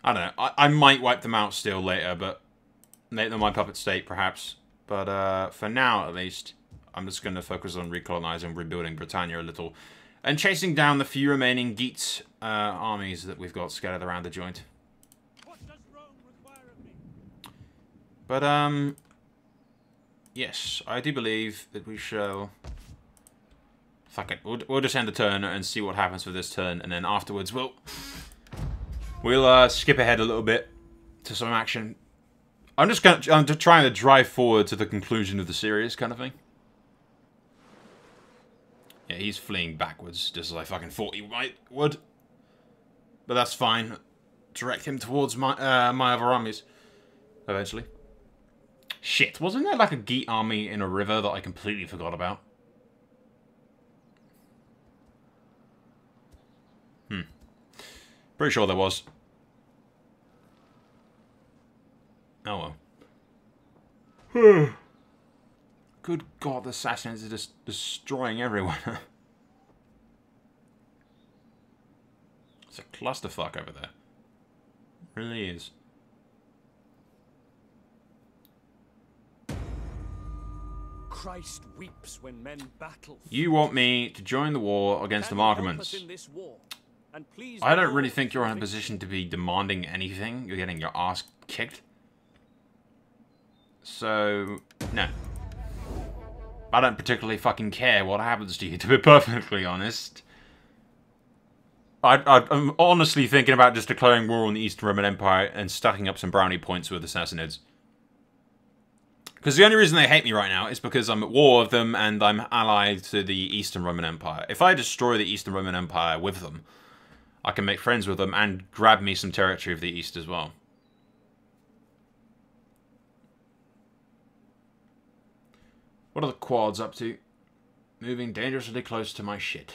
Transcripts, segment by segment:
I don't know. I might wipe them out still later, but make them my puppet state, perhaps. But for now, at least, I'm just going to focus on recolonizing, rebuilding Britannia a little, and chasing down the few remaining Geats armies that we've got scattered around the joint. What does Rome require of me? But yes, I do believe that we shall. Fuck it. We'll just end the turn and see what happens for this turn, and then afterwards we'll skip ahead a little bit to some action. I'm just trying to drive forward to the conclusion of the series, kind of thing. Yeah, he's fleeing backwards, just as I fucking thought he would. But that's fine. Direct him towards my other armies eventually. Shit, wasn't there like a Geat army in a river that I completely forgot about? Pretty sure there was. Oh well. Good God, the assassins are just destroying everyone. It's a clusterfuck over there. It really is. Christ weeps when men battle. You want me to join the war against the Markmans. I don't really think you're in a position to be demanding anything. You're getting your ass kicked. So, no. I don't particularly fucking care what happens to you, to be perfectly honest. I'm honestly thinking about just declaring war on the Eastern Roman Empire and stacking up some brownie points with Assassinids. Because the only reason they hate me right now is because I'm at war with them and I'm allied to the Eastern Roman Empire. If I destroy the Eastern Roman Empire with them, I can make friends with them and grab me some territory of the East as well. What are the quads up to? Moving dangerously close to my shit.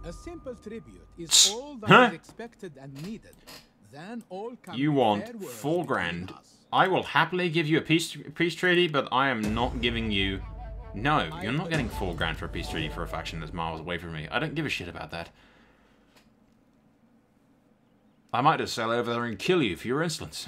A simple tribute is all that is expected and needed. Then all can You be want fair words 4 between grand. us. I will happily give you a peace treaty, but I am not giving you... No, you're not getting 4 grand for a peace treaty for a faction that's miles away from me. I don't give a shit about that. I might just sail over there and kill you for your insolence.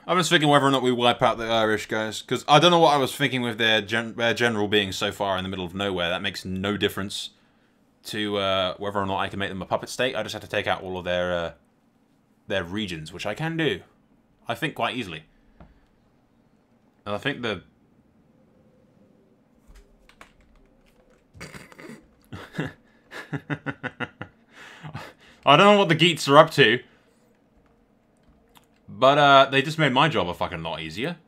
I was thinking whether or not we wipe out the Irish guys, because I don't know what I was thinking with their general being so far in the middle of nowhere. That makes no difference to whether or not I can make them a puppet state. I just have to take out all of their regions, which I can do, I think, quite easily. And I think the... I don't know what the Geats are up to. But, they just made my job a fucking lot easier.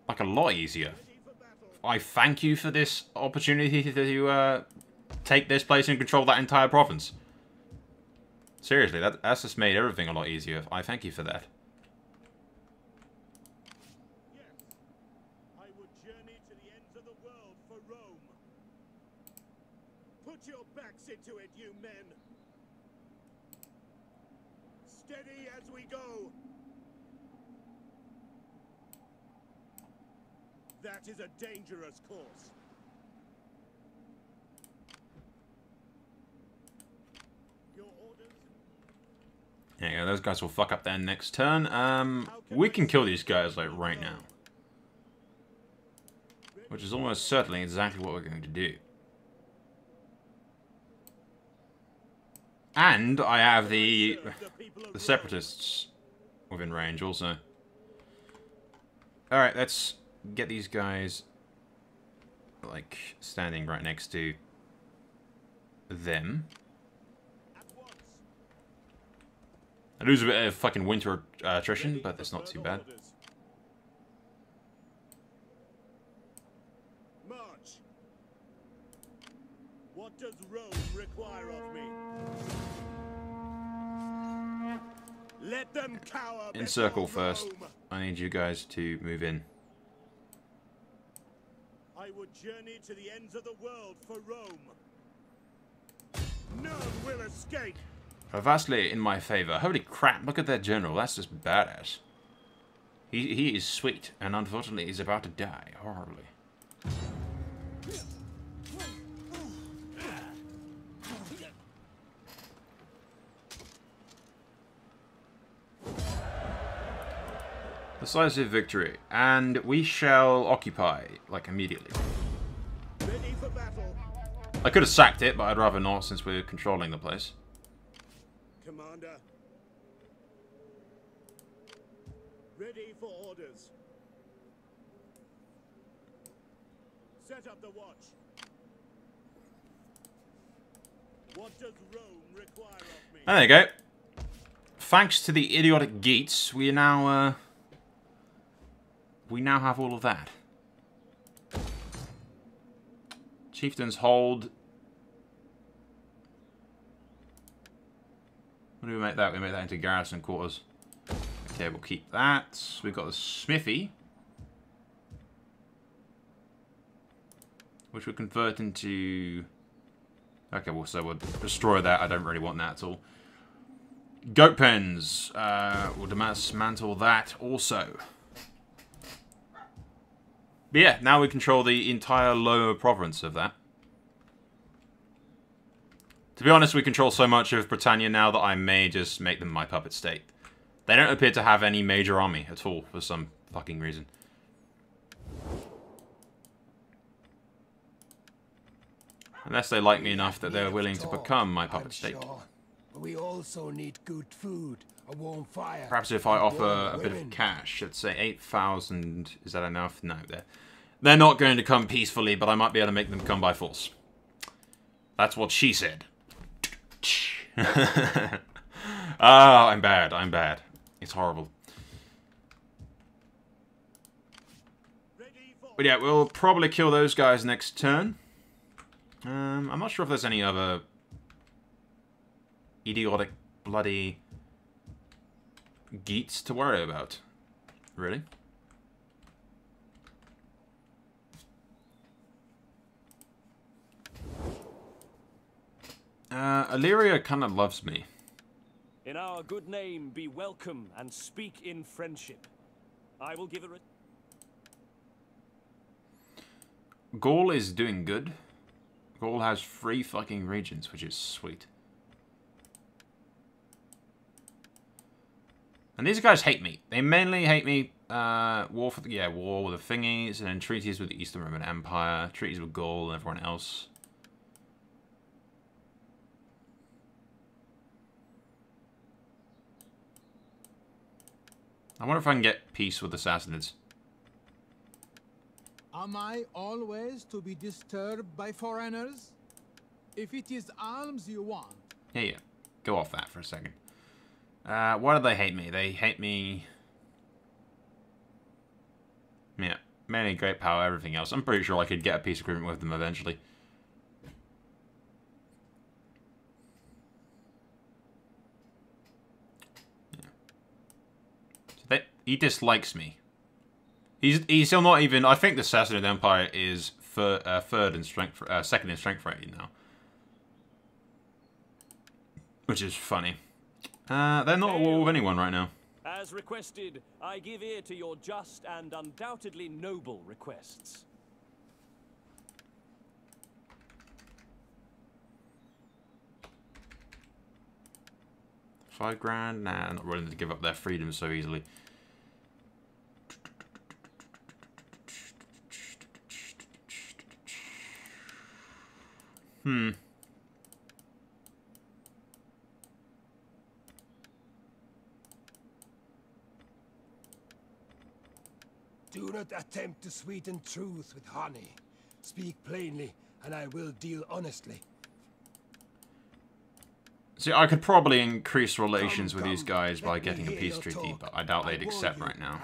Like, a lot easier. I thank you for this opportunity to, take this place and control that entire province. Seriously, that's just made everything a lot easier. I thank you for that. Yes, I would journey to the ends of the world for Rome. Put your backs into it, you men. Steady as we go. That is a dangerous course. Your orders? There you go, those guys will fuck up their next turn. We can kill these guys, like, right now. Which is almost certainly exactly what we're going to do. And I have the Separatists within range also. Alright, let's get these guys, like, standing right next to them. I lose a bit of fucking winter attrition, but that's not too bad. March. What does Rome require of me? Let them cower Encircle before first. Rome. I need you guys to move in. I would journey to the ends of the world for Rome. None will escape. Are vastly in my favor. Holy crap, look at that general. That's just badass. He is sweet, and unfortunately he's about to die horribly. Decisive victory, and we shall occupy, like, immediately. Ready for battle. I could have sacked it, but I'd rather not since we're controlling the place. Commander. Ready for orders. Set up the watch. What does Rome require of me? And there you go. Thanks to the idiotic geats, we now have all of that. Chieftains hold. What do we make that? We make that into garrison quarters. Okay, we'll keep that. We've got the smithy, which we'll convert into... Okay, well, so we'll destroy that. I don't really want that at all. Goat pens. We'll dismantle that also. But yeah, now we control the entire lower province of that. To be honest, we control so much of Britannia now that I may just make them my puppet state. They don't appear to have any major army at all, for some fucking reason. Unless they like me enough that they're willing to become my puppet state. We also need good food, a warm fire. Perhaps if I offer a bit of cash, let's say 8,000, is that enough? No, they're not going to come peacefully, but I might be able to make them come by force. That's what she said. Ah, I'm bad, I'm bad. It's horrible. But yeah, we'll probably kill those guys next turn. I'm not sure if there's any other idiotic, bloody geats to worry about. Really? Illyria kind of loves me. In our good name, be welcome and speak in friendship. I will give a... Gaul is doing good. Gaul has 3 fucking regions, which is sweet. And these guys hate me. They mainly hate me. War with the thingies, and then treaties with the Eastern Roman Empire, treaties with Gaul and everyone else. I wonder if I can get peace with the Sassanids. Am I always to be disturbed by foreigners? If it is alms you want... Yeah. Go off that for a second. Why do they hate me? They hate me... Yeah. Mainly great power, everything else. I'm pretty sure I could get a peace agreement with them eventually. Yeah. So he dislikes me. He's still not even... I think the Sassanid Empire is third in strength, second in strength rating now. Which is funny. They're not at war with anyone right now. As requested, I give ear to your just and undoubtedly noble requests. $5,000? Nah, not willing to give up their freedom so easily. Do not attempt to sweeten truth with honey. Speak plainly, and I will deal honestly. See, I could probably increase relations with these guys by getting a peace treaty, but I doubt they'd accept right now.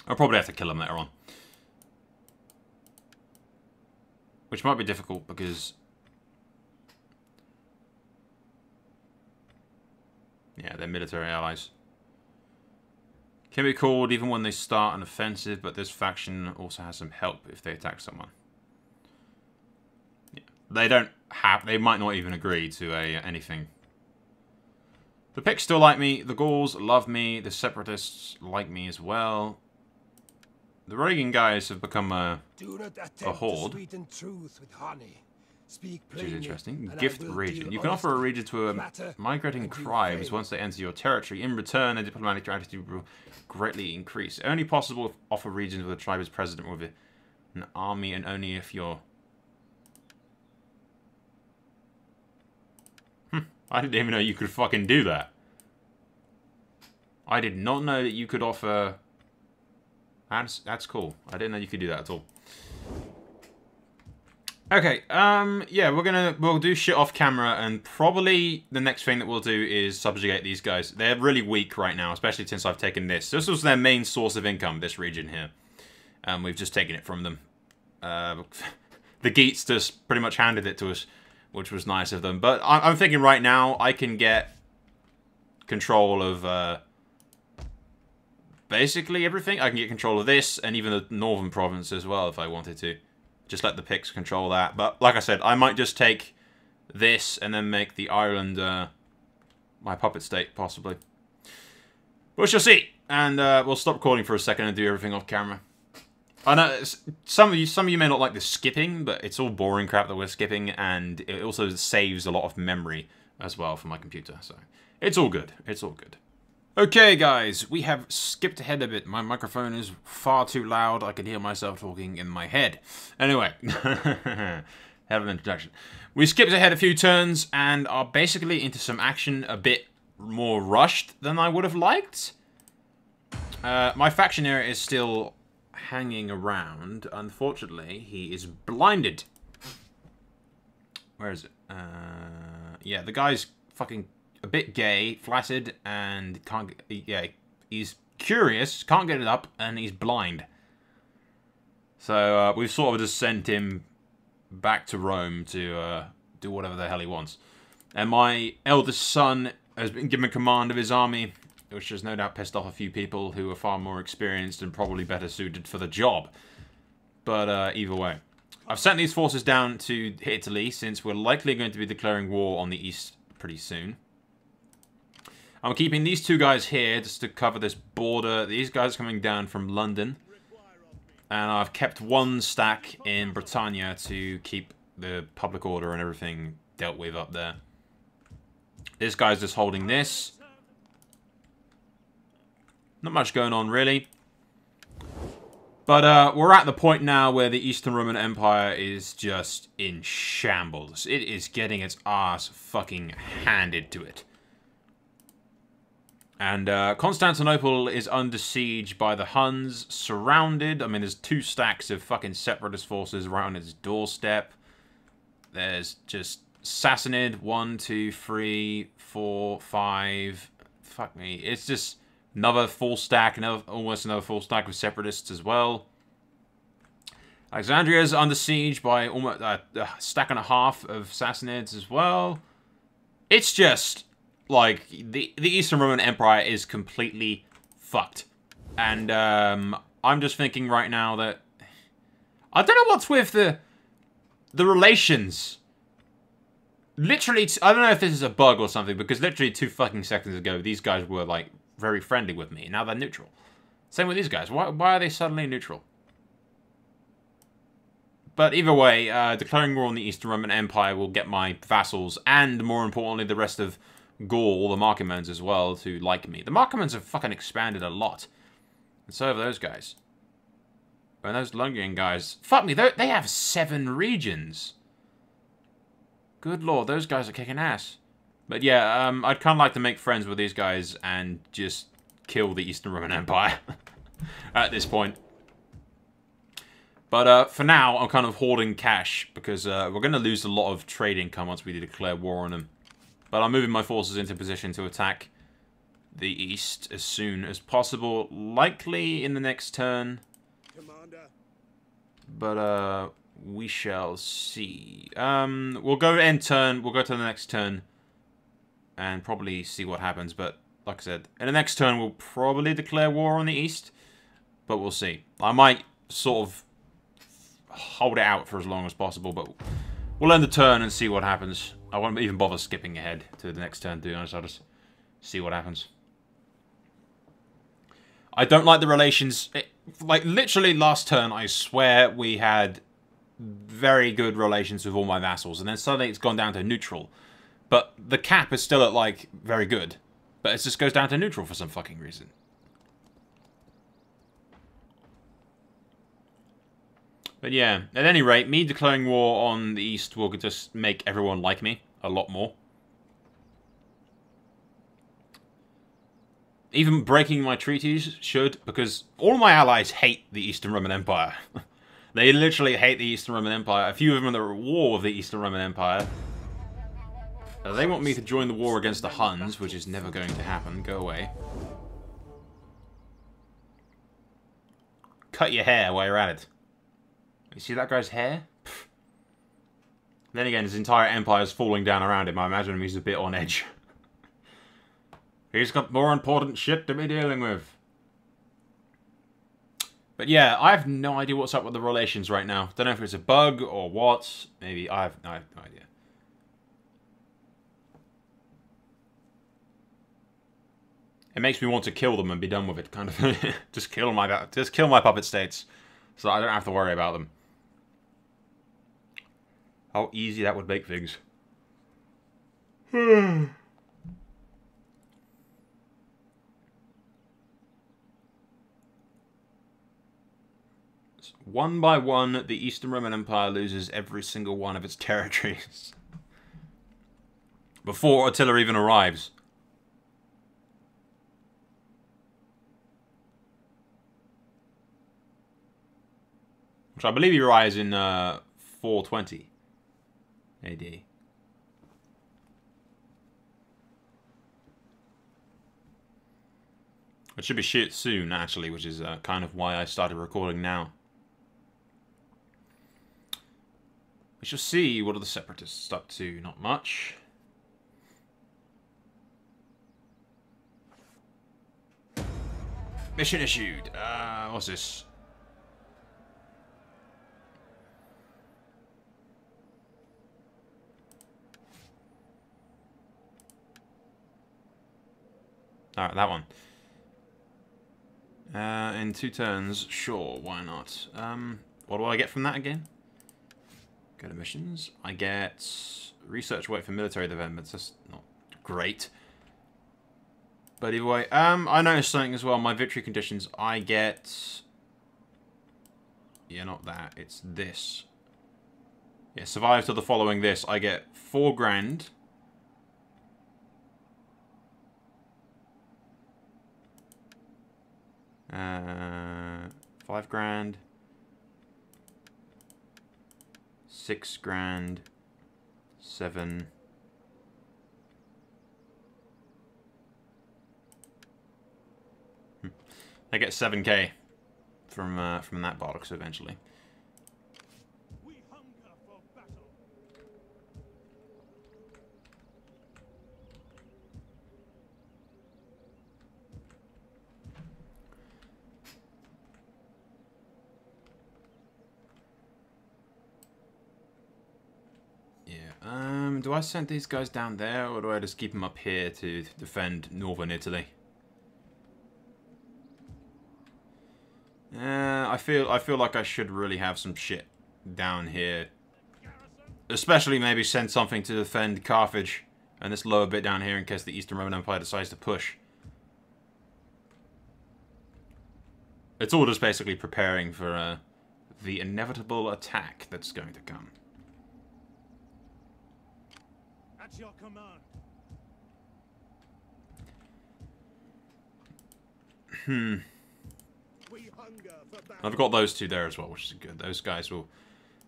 I'll probably have to kill them later on. Which might be difficult because... Yeah, Yeah, they're military allies. Can be called even when they start an offensive, but this faction also has some help if they attack someone. Yeah. They might not even agree to anything. The Picts still like me, the Gauls love me, the Separatists like me as well. The Reagan guys have become a horde. Which is interesting. Gift region. You can offer a region to migrating tribes once they enter your territory. In return, their diplomatic attitude will greatly increase. Only possible if offer regions with a tribe as president with an army, and only if you're... I didn't even know you could fucking do that. I did not know that you could offer... That's cool. I didn't know you could do that at all. Okay, yeah, we'll do shit off camera, and probably the next thing that we'll do is subjugate these guys. They're really weak right now, especially since I've taken this. This was their main source of income, this region here. We've just taken it from them. The Geats just pretty much handed it to us, which was nice of them. But I'm thinking right now I can get control of basically everything. I can get control of this, and even the northern province as well if I wanted to. Just let the Picts control that. But like I said, I might just take this and then make the island my puppet state, possibly. We shall see. And we'll stop recording for a second and do everything off camera. I know some of you may not like the skipping, but it's all boring crap that we're skipping, and it also saves a lot of memory as well for my computer. So it's all good. It's all good. Okay, guys, we have skipped ahead a bit. My microphone is far too loud. I can hear myself talking in my head. Anyway, have an introduction. We skipped ahead a few turns and are basically into some action a bit more rushed than I would have liked. My factionary is still hanging around. Unfortunately, he is blinded. Where is it? Yeah, the guy's fucking... a bit gay, flaccid, and can't get, yeah, he's curious, can't get it up, and he's blind. So we've sort of just sent him back to Rome to do whatever the hell he wants. And my eldest son has been given command of his army, which has no doubt pissed off a few people who are far more experienced and probably better suited for the job. But either way. I've sent these forces down to Italy, since we're likely going to be declaring war on the east pretty soon. I'm keeping these two guys here just to cover this border. These guys are coming down from London. And I've kept one stack in Britannia to keep the public order and everything dealt with up there. This guy's just holding this. Not much going on, really. But we're at the point now where the Eastern Roman Empire is just in shambles. It is getting its ass fucking handed to it. And Constantinople is under siege by the Huns, surrounded. I mean, there's 2 stacks of fucking separatist forces right on its doorstep. There's just Sassanid, 1, 2, 3, 4, 5. Fuck me. It's just another full stack, almost another full stack of separatists as well. Alexandria is under siege by almost a stack and a half of Sassanids as well. It's just... like, the Eastern Roman Empire is completely fucked. And, I'm just thinking right now that... I don't know what's with the relations. Literally, I don't know if this is a bug or something, because literally 2 fucking seconds ago, these guys were, like, very friendly with me. Now they're neutral. Same with these guys. Why are they suddenly neutral? But either way, declaring war on the Eastern Roman Empire will get my vassals, and more importantly, the rest of... Gaul, the Marcomanns as well, to like me. The Marcomanns have fucking expanded a lot. And so have those guys. And those Lungrian guys... Fuck me, they have 7 regions. Good lord, those guys are kicking ass. But yeah, I'd kind of like to make friends with these guys and just kill the Eastern Roman Empire. At this point. But for now, I'm kind of hoarding cash. Because we're going to lose a lot of trade income once we declare war on them. But I'm moving my forces into position to attack the east as soon as possible. Likely in the next turn. Commander. But, we shall see. We'll go end turn. We'll go to the next turn. and probably see what happens. But like I said, in the next turn we'll probably declare war on the east, but we'll see. I might sort of hold it out for as long as possible, but we'll end the turn and see what happens. I won't even bother skipping ahead to the next turn, to be honest. I'll just see what happens. I don't like the relations. Like, literally last turn, I swear we had very good relations with all my vassals, and then suddenly it's gone down to neutral. But the cap is still at, like, very good. But it just goes down to neutral for some fucking reason. But yeah, at any rate, me declaring war on the East will just make everyone like me a lot more. Even breaking my treaties should, because all of my allies hate the Eastern Roman Empire. They literally hate the Eastern Roman Empire. A few of them are at war with the Eastern Roman Empire. They want me to join the war against the Huns, which is never going to happen. Go away. Cut your hair while you're at it. You see that guy's hair? Pfft. Then again, his entire empire is falling down around him. I imagine he's a bit on edge. He's got more important shit to be dealing with. But yeah, I have no idea what's up with the relations right now. Don't know if it's a bug or what. Maybe I have no idea. It makes me want to kill them and be done with it, kind of. Just kill my puppet states, so I don't have to worry about them. How easy that would make things. One by one, the Eastern Roman Empire loses every single one of its territories. Before Attila even arrives. Which I believe he arrives in 420 AD. It should be shit soon, actually, which is kind of why I started recording now. We shall see what are the separatists up to. Not much. Mission issued. What's this? Alright, that one. In 2 turns, sure, why not? What do I get from that again? Go to missions. I get research work for military development. That's not great. But either way, I noticed something as well. My victory conditions, I get... Yeah, not that. It's this. Yeah, survive to the following this. I get 4 grand. $5 grand. 6 grand. 7. I get 7k from that bollocks eventually. We hunger for battle. Yeah. Do I send these guys down there, or do I just keep them up here to defend northern Italy? I feel like I should really have some shit down here. Especially maybe send something to defend Carthage and this lower bit down here in case the Eastern Roman Empire decides to push. It's all just basically preparing for the inevitable attack that's going to come. At your command. We hunger for battle. I've got those two there as well, which is good. Those guys will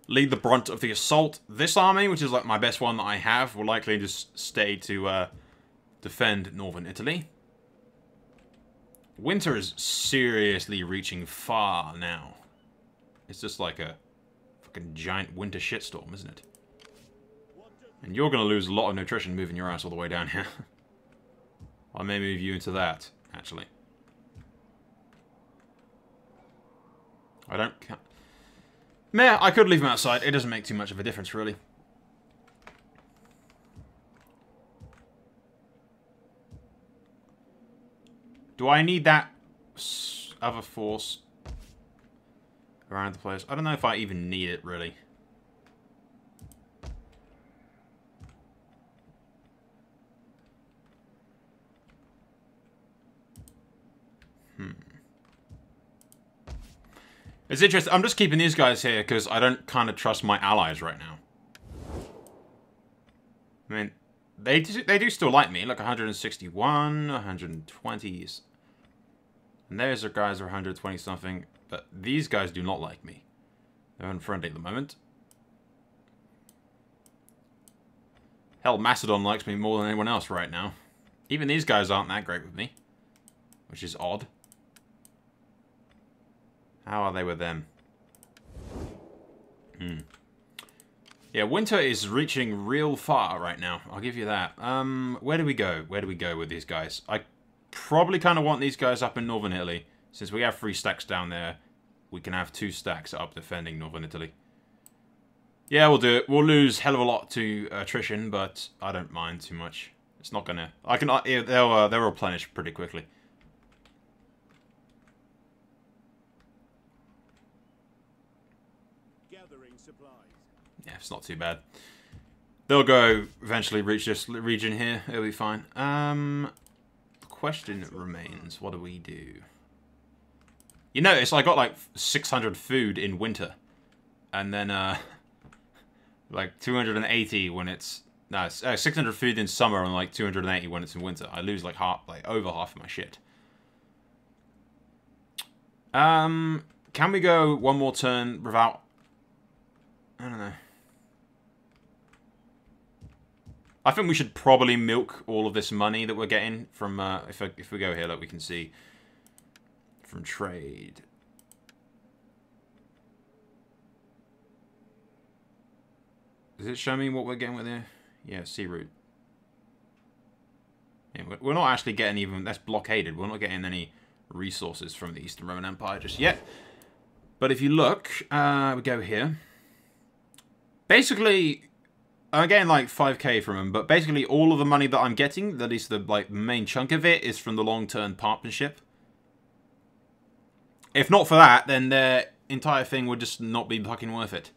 lead the brunt of the assault. This army, which is like my best one that I have, will likely just stay to defend northern Italy. Winter is seriously reaching far now. It's just like a fucking giant winter shitstorm, isn't it? And you're going to lose a lot of nutrition moving your ass all the way down here. I may move you into that, actually. I don't... Meh, I could leave him outside. It doesn't make too much of a difference, really. Do I need that other force around the place? I don't know if I even need it, really. It's interesting. I'm just keeping these guys here because I don't kind of trust my allies right now. I mean, they do still like me. Like 161, 120s. And there's our guys are 120 something. But these guys do not like me. They're unfriendly at the moment. Hell, Macedon likes me more than anyone else right now. Even these guys aren't that great with me. Which is odd. How are they with them? Yeah, winter is reaching real far right now. I'll give you that. Where do we go? Where do we go with these guys? I probably kind of want these guys up in Northern Italy. Since we have 3 stacks down there, we can have 2 stacks up defending Northern Italy. Yeah, we'll do it. We'll lose hell of a lot to attrition, but I don't mind too much. It's not gonna... they'll replenish pretty quickly. Yeah, it's not too bad. They'll go eventually reach this region here. It'll be fine. The question remains, what do we do? You notice I got like 600 food in winter. And then like 280 when it's... No, it's 600 food in summer and like 280 when it's in winter. I lose like over half of my shit. Can we go one more turn without... I don't know. I think we should probably milk all of this money that we're getting from, if we go here, like we can see, from trade. Does it show me what we're getting with here? Yeah, sea route. Yeah, we're not actually getting even, that's blockaded. We're not getting any resources from the Eastern Roman Empire just yet. But if you look, we go here. Basically... I'm getting like 5k from them, but basically all of the money that I'm getting, at least the main chunk of it, is from the long-term partnership. If not for that, then their entire thing would just not be fucking worth it.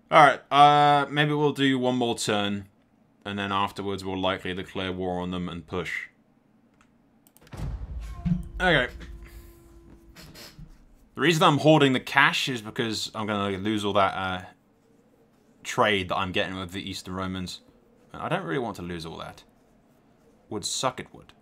Alright, maybe we'll do one more turn, and then afterwards we'll likely declare war on them and push. Okay. The reason I'm hoarding the cash is because I'm going to lose all that trade that I'm getting with the Eastern Romans. And I don't really want to lose all that. Would suck, it would.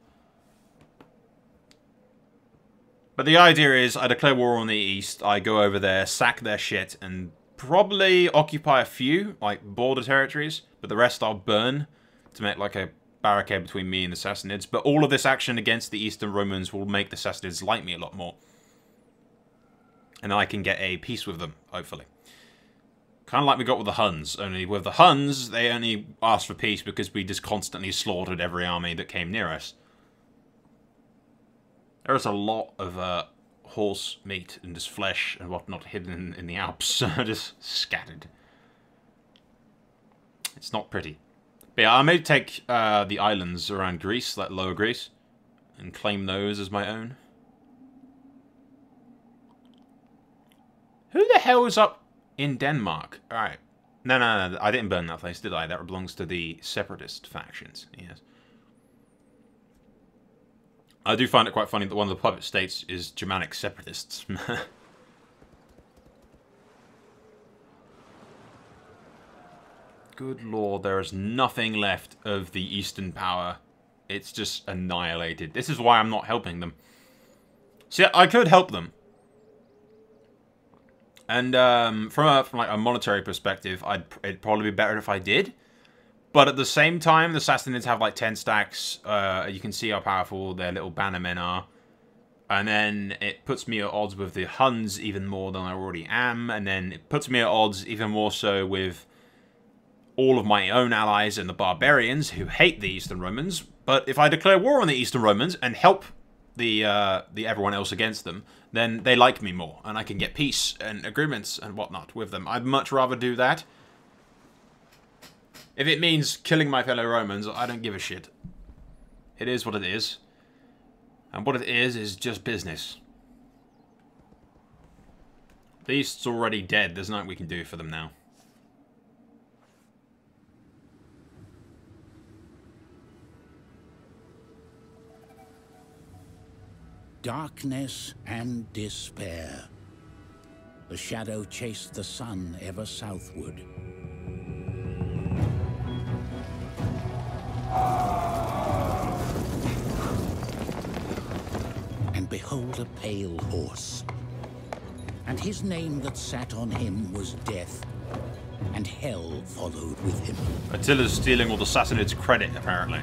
But the idea is I declare war on the East, I go over there, sack their shit, and... probably occupy a few, like, border territories, but the rest I'll burn to make, like, a barricade between me and the Sassanids. But all of this action against the Eastern Romans will make the Sassanids like me a lot more. And I can get a peace with them, hopefully. Kind of like we got with the Huns, only with the Huns, they only asked for peace because we just constantly slaughtered every army that came near us. There is a lot of, horse meat and just flesh and whatnot hidden in the Alps, just scattered. It's not pretty. But yeah, I may take the islands around Greece, like Lower Greece, and claim those as my own. Who the hell is up in Denmark? Alright. No, I didn't burn that place, did I? That belongs to the separatist factions, yes. I do find it quite funny that one of the puppet states is Germanic separatists. Good lord, there is nothing left of the Eastern power. It's just annihilated. This is why I'm not helping them. See, I could help them. And from like a monetary perspective, it'd probably be better if I did. But at the same time, the Sassanids have like 10 stacks. You can see how powerful their little bannermen are. And then it puts me at odds with the Huns even more than I already am. And then it puts me at odds even more so with all of my own allies and the barbarians who hate the Eastern Romans. But if I declare war on the Eastern Romans and help the everyone else against them, then they like me more. And I can get peace and agreements and whatnot with them. I'd much rather do that. If it means killing my fellow Romans, I don't give a shit. It is what it is. And what it is just business. The East's already dead. There's nothing we can do for them now. Darkness and despair. The shadow chased the sun ever southward. And behold a pale horse. And his name that sat on him was Death, and hell followed with him. Attila's stealing all the Sassanids' credit, apparently.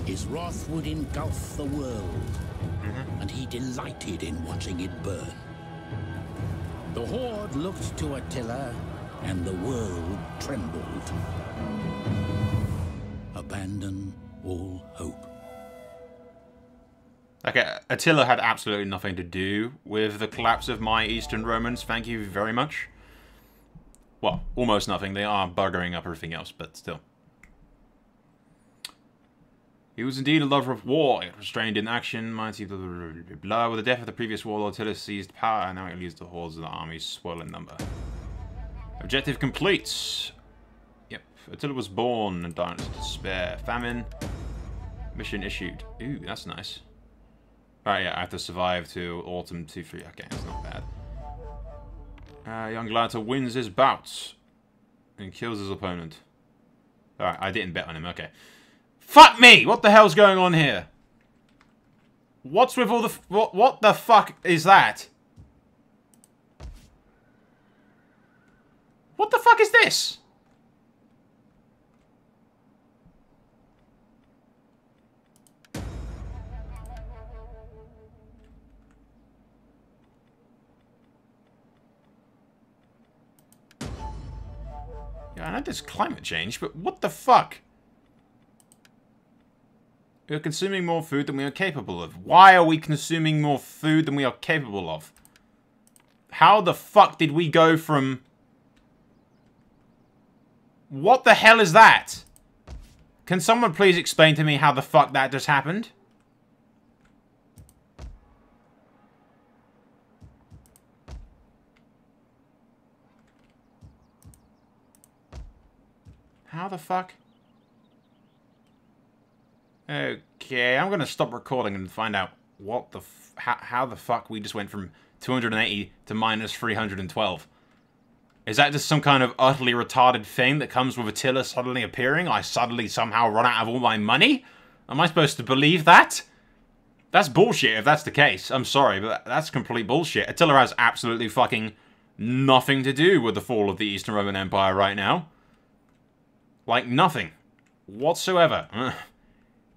His wrath would engulf the world, and he delighted in watching it burn. The horde looked to Attila, and the world trembled. Abandon all hope. Okay, Attila had absolutely nothing to do with the collapse of my Eastern Romans, thank you very much. Well, almost nothing. They are buggering up everything else, but still. He was indeed a lover of war, yet restrained in action, mighty blah, blah, blah, blah, blah. With the death of the previous warlord, Attila seized power, and now he leads the hordes of the armies, swirling number. Objective complete. Yep, Attila was born in darkness and despair. Famine. Mission issued. Ooh, that's nice. Right, yeah, I have to survive to autumn 2-3. Okay, that's not bad. Young Gladiator wins his bouts and kills his opponent. Alright, I didn't bet on him, okay. Fuck me! What the hell's going on here? What's with all the... What the fuck is that? What the fuck is this? Yeah, I know there's climate change, but what the fuck? We are consuming more food than we are capable of. Why are we consuming more food than we are capable of? How the fuck did we go from... What the hell is that? Can someone please explain to me how the fuck that just happened? How the fuck? Okay, I'm gonna stop recording and find out what the how the fuck we just went from 280 to minus 312. Is that just some kind of utterly retarded thing that comes with Attila suddenly appearing? I suddenly somehow run out of all my money? Am I supposed to believe that? That's bullshit if that's the case. I'm sorry, but that's complete bullshit. Attila has absolutely fucking nothing to do with the fall of the Eastern Roman Empire right now. Like, nothing. Whatsoever.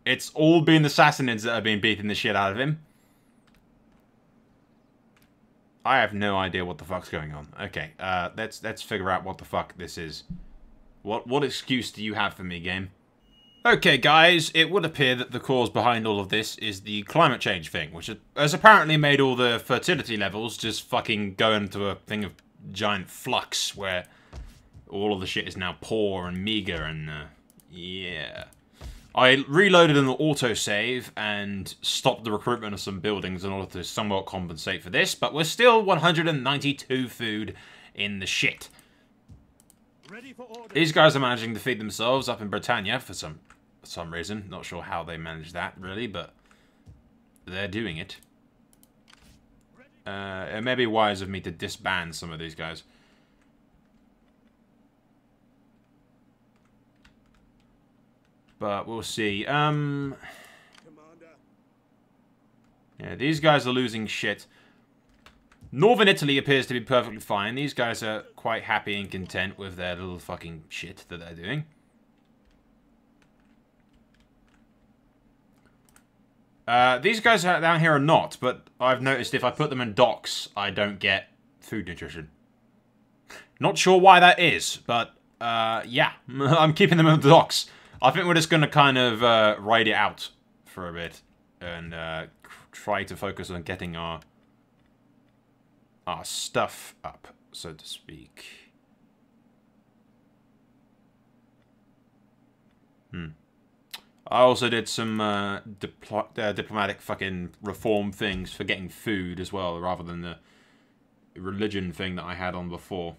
It's all been the Sassanids that have been beating the shit out of him. I have no idea what the fuck's going on. Okay, let's figure out what the fuck this is. What excuse do you have for me, game? Okay, guys, it would appear that the cause behind all of this is the climate change thing, which has apparently made all the fertility levels just fucking go into a thing of giant flux, where all of the shit is now poor and meager and, yeah. I reloaded an autosave and stopped the recruitment of some buildings in order to somewhat compensate for this, but we're still 192 food in the shit. Ready for order. These guys are managing to feed themselves up in Britannia for some reason. Not sure how they manage that, really, but they're doing it. It may be wise of me to disband some of these guys. But we'll see. Commander. Yeah, these guys are losing shit. Northern Italy appears to be perfectly fine. These guys are quite happy and content with their little fucking shit that they're doing. These guys down here are not, but I've noticed if I put them in docks, I don't get food nutrition. Not sure why that is, but yeah, I'm keeping them in the docks. I think we're just going to kind of ride it out for a bit and try to focus on getting our stuff up, so to speak. I also did some diplomatic fucking reform things for getting food as well, rather than the religion thing that I had on before.